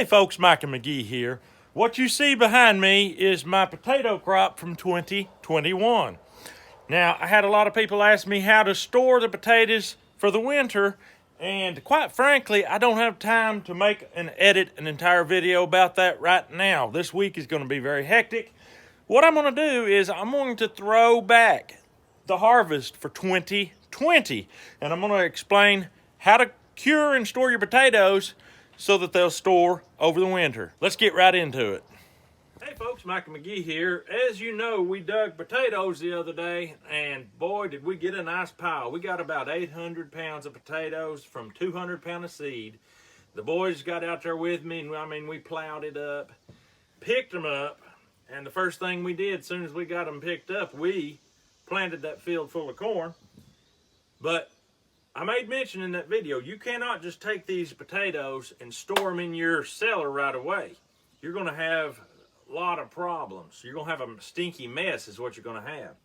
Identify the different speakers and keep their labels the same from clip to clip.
Speaker 1: Hey folks, Micah McGee here. What you see behind me is my potato crop from 2021. Now, I had a lot of people ask me how to store the potatoes for the winter, and quite frankly, I don't have time to make and edit an entire video about that right now. This week is going to be very hectic. What I'm going to do is I'm going to throw back the harvest for 2020, and I'm going to explain how to cure and store your potatoes so that they'll store over the winter. Let's get right into it. Hey folks, Micah McGee here. As you know, we dug potatoes the other day, and boy, did we get a nice pile. We got about 800 pounds of potatoes from 200 pounds of seed. The boys got out there with me, and we plowed it up, picked them up, and the first thing we did, as soon as we got them picked up, we planted that field full of corn. But I made mention in that video, you cannot just take these potatoes and store them in your cellar right away. You're going to have a lot of problems. You're going to have a stinky mess is what you're going to have.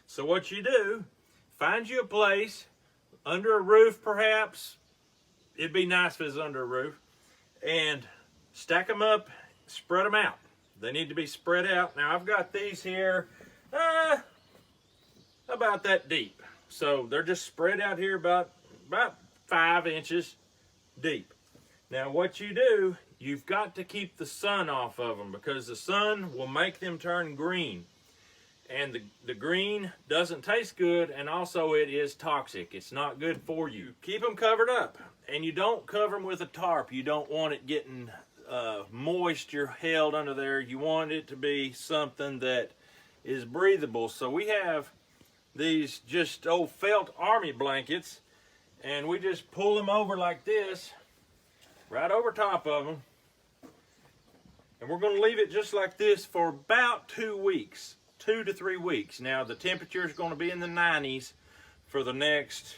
Speaker 1: So what you do, find you a place, under a roof perhaps. It'd be nice if it was under a roof. And stack them up, spread them out. They need to be spread out. Now I've got these here about that deep. So they're just spread out here about 5 inches deep. Now what you do, you've got to keep the sun off of them because the sun will make them turn green. And the green doesn't taste good, and also it is toxic. It's not good for you. Keep them covered up, and you don't cover them with a tarp. You don't want it getting moisture held under there. You want it to be something that is breathable. So we have these just old felt army blankets, and we just pull them over like this, right over top of them. And we're going to leave it just like this for about 2 weeks, 2 to 3 weeks. Now the temperature is going to be in the 90s for the next,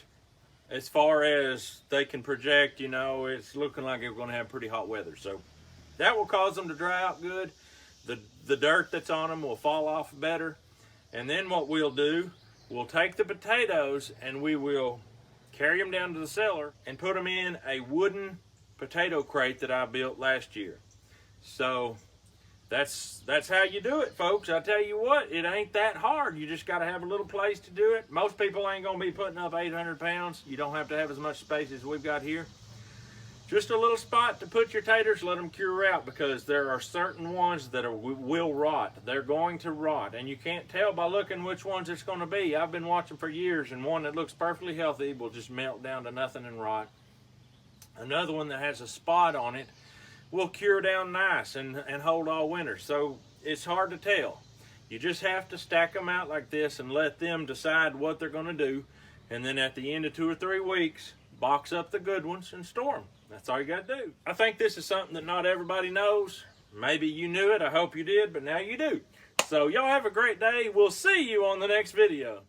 Speaker 1: as far as they can project, you know, it's looking like we're going to have pretty hot weather. So that will cause them to dry out good. The dirt that's on them will fall off better. And then what we'll do, we'll take the potatoes and we will carry them down to the cellar and put them in a wooden potato crate that I built last year. So that's how you do it, folks. I tell you what, it ain't that hard. You just got to have a little place to do it. Most people ain't going to be putting up 800 pounds. You don't have to have as much space as we've got here. Just a little spot to put your taters, let them cure out, because there are certain ones that will rot. They're going to rot, and you can't tell by looking which ones it's going to be. I've been watching for years, and one that looks perfectly healthy will just melt down to nothing and rot. Another one that has a spot on it will cure down nice and hold all winter. So it's hard to tell. You just have to stack them out like this and let them decide what they're going to do, and then at the end of 2 or 3 weeks, box up the good ones and store them. That's all you got to do. I think this is something that not everybody knows. Maybe you knew it. I hope you did, but now you do. So y'all have a great day. We'll see you on the next video.